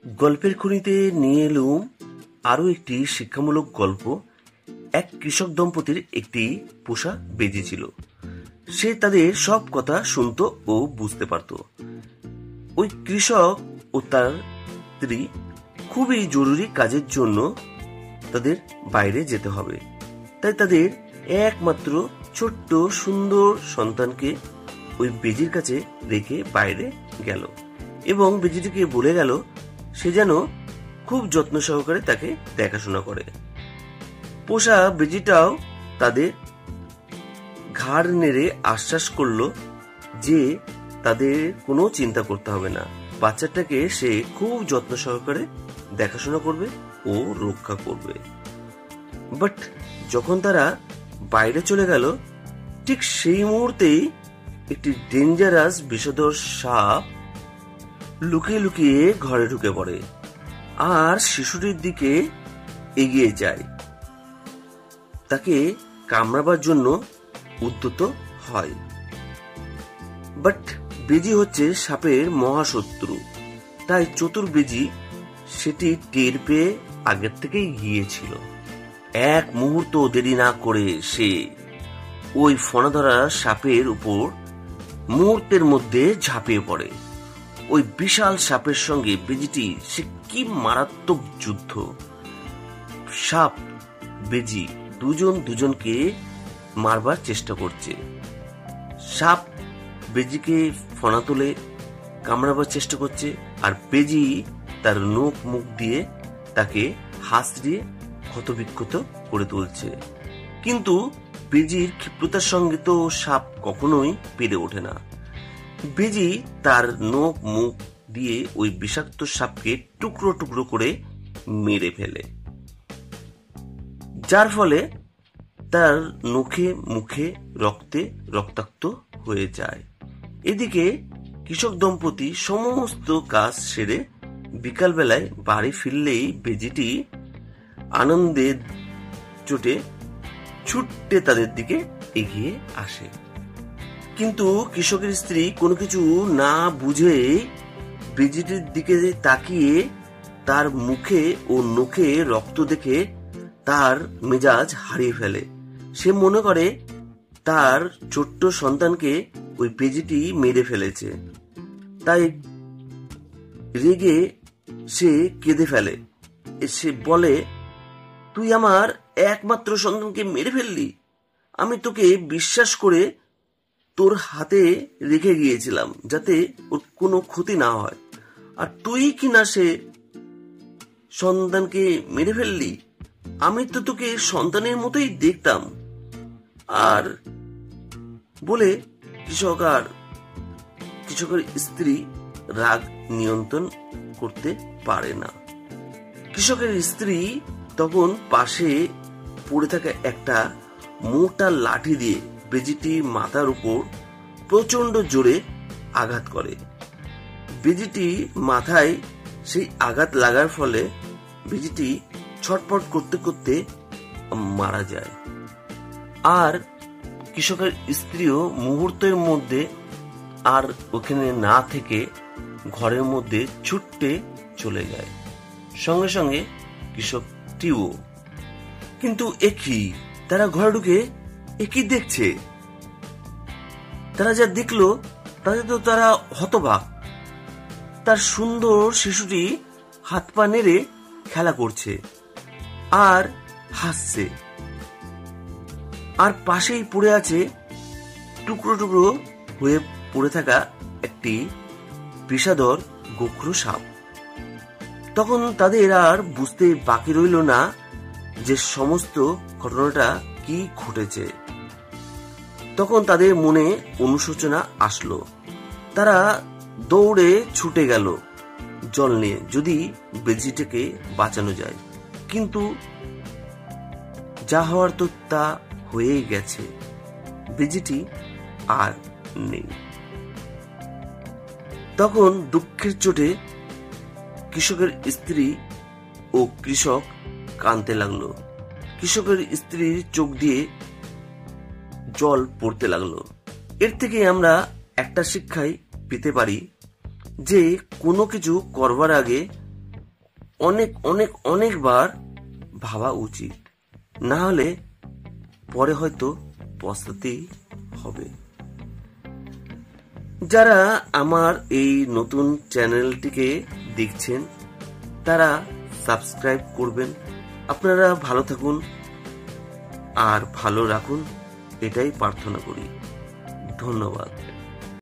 গল্পের খনিতে নিয়ে এলুম আরো একটি শিক্ষামূলক গল্প। এক কৃষক দম্পতির একটি পোষা বেজি ছিল। সে তাদের সব কথা শুনত ও বুঝতে পারত। ওই কৃষক ও তার স্ত্রী খুবই জরুরি কাজের জন্য তাদের বাইরে যেতে হবে। তাই তাদের একমাত্র ছোট্ট সুন্দর সন্তানকে ওই বেজির কাছে রেখে বাইরে গেল এবং বেজিটিকে বলে গেল সে যেন খুব যত্ন সহকারে তাকে দেখাশোনা করে। পোষা বেজিটাও তাদের ঘাড় নেড়ে আশ্বাস করলো যে তাদের কোনো চিন্তা করতে হবে না, বাচ্চাটাকে সে খুব যত্ন সহকারে দেখাশোনা করবে ও রক্ষা করবে। বাট যখন তারা বাইরে চলে গেল, ঠিক সেই মুহূর্তেই একটি ডেঞ্জারাস বিষধর সাপ লুকিয়ে লুকিয়ে ঘরে ঢুকে পড়ে আর শিশুটির দিকে এগিয়ে যায়, তাকে কামড়াবার জন্য উদ্যত হয়। বাট বেজি হচ্ছে সাপের মহাশত্রু, তাই চতুর বেজি সেটি টের পেয়ে আগের থেকেই গিয়েছিল। এক মুহূর্ত দেরি না করে সে ওই ফণাধরা সাপের উপর মুহূর্তের মধ্যে ঝাঁপিয়ে পড়ে। ওই বিশাল সাপের সঙ্গে বেজিটি সে কি মারাত্মক যুদ্ধ! সাপ বেজি দুজনকে মারবার চেষ্টা করছে। সাপ বেজিকে ফণা তুলে কামড়াবার চেষ্টা করছে, আর বেজি তার নখ মুখ দিয়ে তাকে হাসড়িয়ে ক্ষতবিক্ষত করে তুলছে। কিন্তু বেজির ক্ষিপ্রতার সঙ্গে তো সাপ কখনোই পেরে ওঠে না। বেজি তার নখ মুখ দিয়ে ওই বিষাক্ত সাপকে টুকরো টুকরো করে মেরে ফেলে, যার ফলে তার নখে মুখে রক্তে রক্তাক্ত হয়ে যায়। এদিকে কৃষক দম্পতি সমস্ত কাজ সেরে বিকালবেলায় বাড়ি ফিরলেই বেজিটি আনন্দে চোটে ছুটে তাদের দিকে এগিয়ে আসে। কিন্তু কৃষকের স্ত্রী কোনো কিছু না বুঝে বেজিটির দিকে তাকিয়ে তার মুখে ও নখে রক্ত দেখে তার মেজাজ হারিয়ে ফেলে। সে মনে করে তার ছোট্ট সন্তানকে ওই বেজিটি মেরে ফেলেছে, তাই রেগে সে কেঁদে ফেলে। সে বলে, তুই আমার একমাত্র সন্তানকে মেরে ফেললি। আমি তোকে বিশ্বাস করে তোর হাতে রেখে গিয়েছিলাম যাতে ওর কোনো ক্ষতি না হয়, আর তুই কি না সে সন্তানকে মেরে ফেললি। আমি তো তোকে সন্তানের মতোই দেখতাম। আর বলে কৃষকের স্ত্রী রাগ নিয়ন্ত্রণ করতে পারে না। কৃষকের স্ত্রী তখন পাশে পড়ে থাকা একটা মোটা লাঠি দিয়ে বেজিটির মাথার উপর প্রচন্ড জোরে আঘাত করে। বেজিটি মাথায় সেই আঘাত লাগার ফলে বেজিটি ছটফট করতে করতে মারা যায়। আর কৃষকের স্ত্রীও মুহূর্তের মধ্যে আর ওখানে না থেকে ঘরের মধ্যে ছুটে চলে যায়, সঙ্গে সঙ্গে কৃষকটিও। কিন্তু একই তারা ঘরে ঢুকে একই দেখছে। তারা যা দেখলো তাতে তো তারা হতবাক। তার সুন্দর শিশুটি হাত পা নেড়ে খেলা করছে আর হাসছে, আর পাশেই পড়ে আছে টুকরো টুকরো হয়ে পড়ে থাকা একটি বিষধর গোখরো সাপ। তখন তাদের আর বুঝতে বাকি রইল না যে সমস্ত ঘটনাটা কি ঘটেছে। তখন তাদের মনে অনুশোচনা আসলো। তারা দৌড়ে ছুটে গেল জল নিয়ে, যদি বেজিটাকে বাঁচানো যায়। কিন্তু যা হওয়ার তো তা হয়েই গেছে, বেজিটি আর নেই। তখন দুঃখের চোটে কৃষকের স্ত্রী ও কৃষক কাঁদতে লাগলো। কৃষকের স্ত্রীর চোখ দিয়ে জল পড়তে লাগলো। এর থেকে আমরা একটা শিক্ষাই পেতে পারি যে কোনো কিছু করবার আগে অনেক অনেক অনেকবার ভাবা উচিত, না হলে পরে হয়তো পস্তাতেই হবে। যারা আমার এই নতুন চ্যানেলটিকে দেখছেন তারা সাবস্ক্রাইব করবেন। আপনারা ভালো থাকুন আর ভালো রাখুন, এটাই প্রার্থনা করি। ধন্যবাদ।